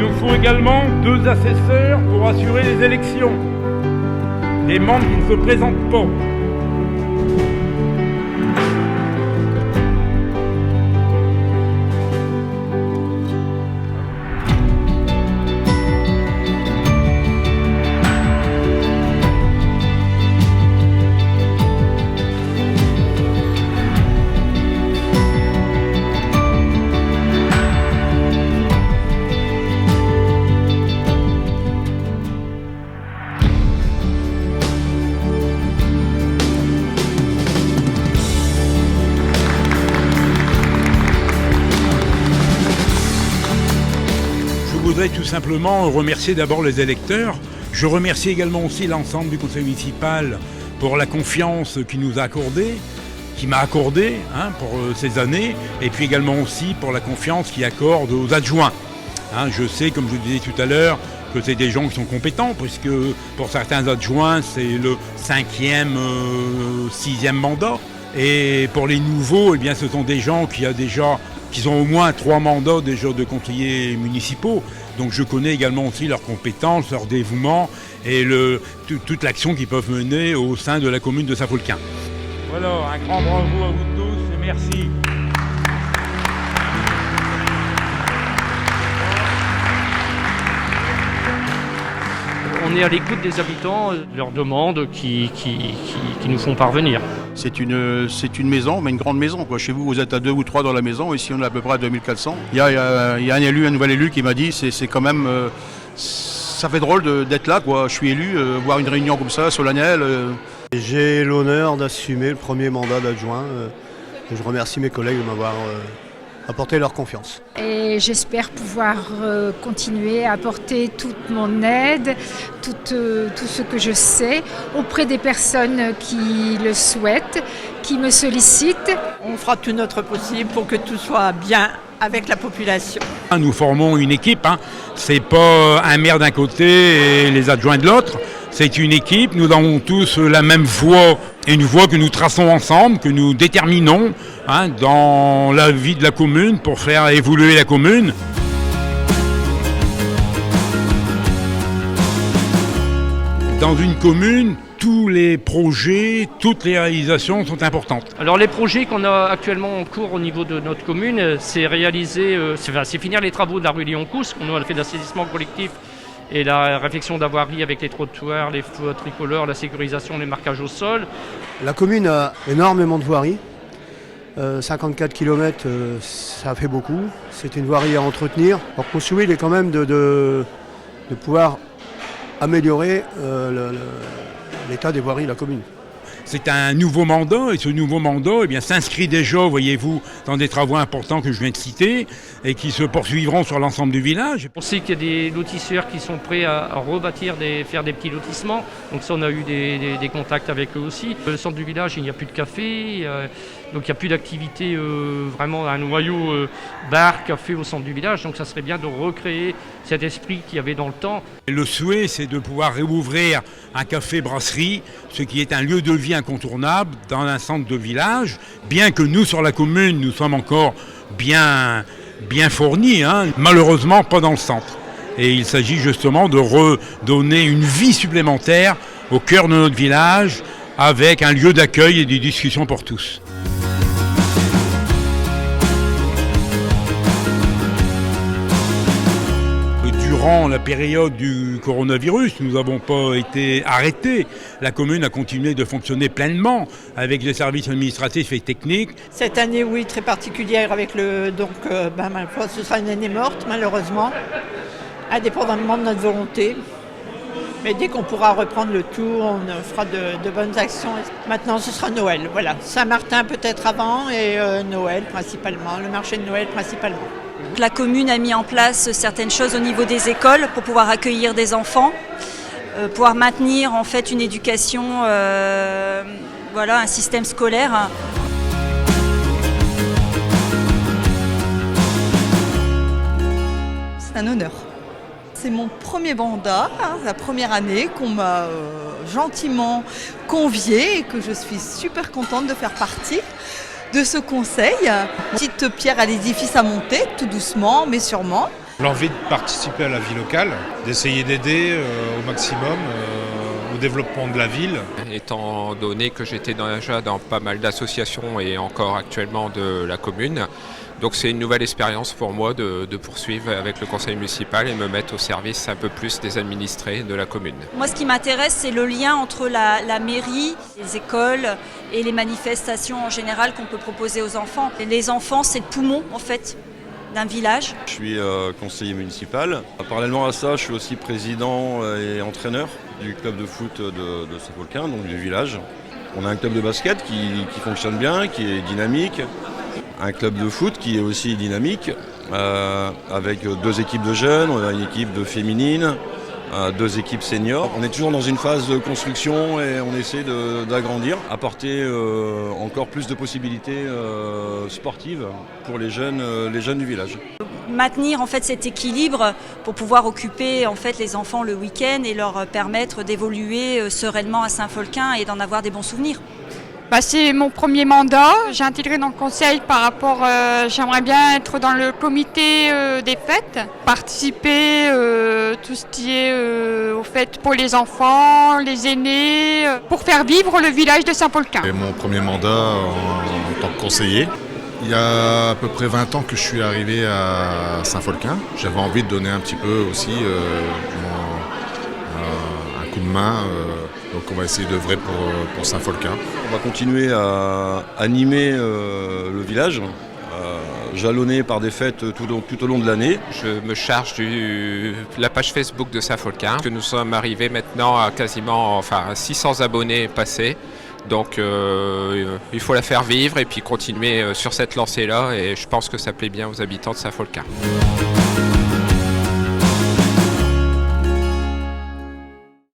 nous faut également 2 assesseurs pour assurer les élections. Des membres qui ne se présentent pas. Je voudrais tout simplement remercier d'abord les électeurs. Je remercie également aussi l'ensemble du conseil municipal pour la confiance qu'il nous a accordée, qui m'a accordé pour ces années, et puis également aussi pour la confiance qu'il accorde aux adjoints. Je sais, comme je le disais tout à l'heure, que c'est des gens qui sont compétents, puisque pour certains adjoints, c'est le 5e, 6e mandat. Et pour les nouveaux, ce sont des gens qui ont au moins 3 mandats déjà de conseillers municipaux. Donc je connais également aussi leurs compétences, leur dévouement et toute l'action qu'ils peuvent mener au sein de la commune de Saint-Folquin. Voilà, un grand bravo à vous tous et merci. On est à l'écoute des habitants, leurs demandes qui nous font parvenir. C'est une maison, mais une grande maison, quoi. Chez vous, vous êtes à 2 ou 3 dans la maison, ici on est à peu près à 2400. Il y a un nouvel élu qui m'a dit, c'est quand même, ça fait drôle d'être là, quoi. Je suis élu, voir une réunion comme ça, solennelle. J'ai l'honneur d'assumer le premier mandat d'adjoint. Et je remercie mes collègues de m'avoir apporté leur confiance. Et j'espère pouvoir continuer à apporter toute mon aide, tout ce que je sais auprès des personnes qui le souhaitent, qui me sollicitent. On fera tout notre possible pour que tout soit bien avec la population. Nous formons une équipe, c'est pas un maire d'un côté et les adjoints de l'autre. C'est une équipe, nous avons tous la même voie, et une voie que nous traçons ensemble, que nous déterminons dans la vie de la commune pour faire évoluer la commune. Dans une commune, tous les projets, toutes les réalisations sont importantes. Alors les projets qu'on a actuellement en cours au niveau de notre commune, c'est c'est finir les travaux de la rue Léon-Cousse, on a fait d'assainissement collectif et la réfection d'avoirie avec les trottoirs, les feux tricolores, la sécurisation, les marquages au sol. La commune a énormément de voiries. 54 km, ça fait beaucoup. C'est une voirie à entretenir. Alors mon souhait, il est quand même de pouvoir améliorer l'état des voiries de la commune. C'est un nouveau mandat et ce nouveau mandat s'inscrit déjà, voyez-vous, dans des travaux importants que je viens de citer et qui se poursuivront sur l'ensemble du village. On sait qu'il y a des lotisseurs qui sont prêts à rebâtir, faire des petits lotissements. Donc ça, on a eu des contacts avec eux aussi. Le centre du village, il n'y a plus de café, donc il n'y a plus d'activité, vraiment un noyau bar, café au centre du village. Donc ça serait bien de recréer cet esprit qu'il y avait dans le temps. Le souhait, c'est de pouvoir réouvrir un café-brasserie, ce qui est un lieu de vie incontournable dans un centre de village, bien que nous, sur la commune, nous sommes encore bien fournis, malheureusement pas dans le centre. Et il s'agit justement de redonner une vie supplémentaire au cœur de notre village, avec un lieu d'accueil et de discussion pour tous. Durant la période du coronavirus, nous n'avons pas été arrêtés. La commune a continué de fonctionner pleinement avec les services administratifs et techniques. Cette année, oui, très particulière avec ce sera une année morte, malheureusement, indépendamment de notre volonté. Mais dès qu'on pourra reprendre le tour, on fera de bonnes actions. Maintenant, ce sera Noël, voilà. Saint-Martin peut-être avant et Noël principalement, le marché de Noël principalement. La commune a mis en place certaines choses au niveau des écoles pour pouvoir accueillir des enfants, pouvoir maintenir en fait une éducation, un système scolaire. C'est un honneur. C'est mon premier mandat, la première année qu'on m'a gentiment conviée et que je suis super contente de faire partie de ce conseil. Petite pierre à l'édifice à monter, tout doucement mais sûrement. l'envie de participer à la vie locale, d'essayer d'aider au maximum au développement de la ville. Étant donné que j'étais déjà dans pas mal d'associations et encore actuellement de la commune, donc c'est une nouvelle expérience pour moi de poursuivre avec le conseil municipal et me mettre au service un peu plus des administrés de la commune. Moi, ce qui m'intéresse, c'est le lien entre la mairie, les écoles et les manifestations en général qu'on peut proposer aux enfants. Et les enfants, c'est le poumon, en fait, d'un village. Je suis conseiller municipal. Parallèlement à ça, je suis aussi président et entraîneur du club de foot de Saint-Folquin, donc du village. On a un club de basket qui fonctionne bien, qui est dynamique. Un club de foot qui est aussi dynamique, avec 2 équipes de jeunes, on a une équipe de féminines, 2 équipes seniors. On est toujours dans une phase de construction et on essaie d'agrandir, apporter encore plus de possibilités sportives pour les jeunes du village. Maintenir en fait cet équilibre pour pouvoir occuper en fait les enfants le week-end et leur permettre d'évoluer sereinement à Saint-Folquin et d'en avoir des bons souvenirs. C'est mon premier mandat. J'ai intégré dans le conseil par rapport, j'aimerais bien être dans le comité des fêtes, participer tout ce qui est aux fêtes pour les enfants, les aînés, pour faire vivre le village de Saint-Folquin. C'est mon premier mandat en tant que conseiller. Il y a à peu près 20 ans que je suis arrivé à Saint-Folquin. J'avais envie de donner un petit peu aussi un coup de main. Donc on va essayer d'œuvrer pour Saint-Folquin. On va continuer à animer le village, jalonné par des fêtes tout au long de l'année. Je me charge de la page Facebook de Saint-Folquin, que nous sommes arrivés maintenant à quasiment 600 abonnés passés. Donc il faut la faire vivre et puis continuer sur cette lancée-là et je pense que ça plaît bien aux habitants de Saint-Folquin.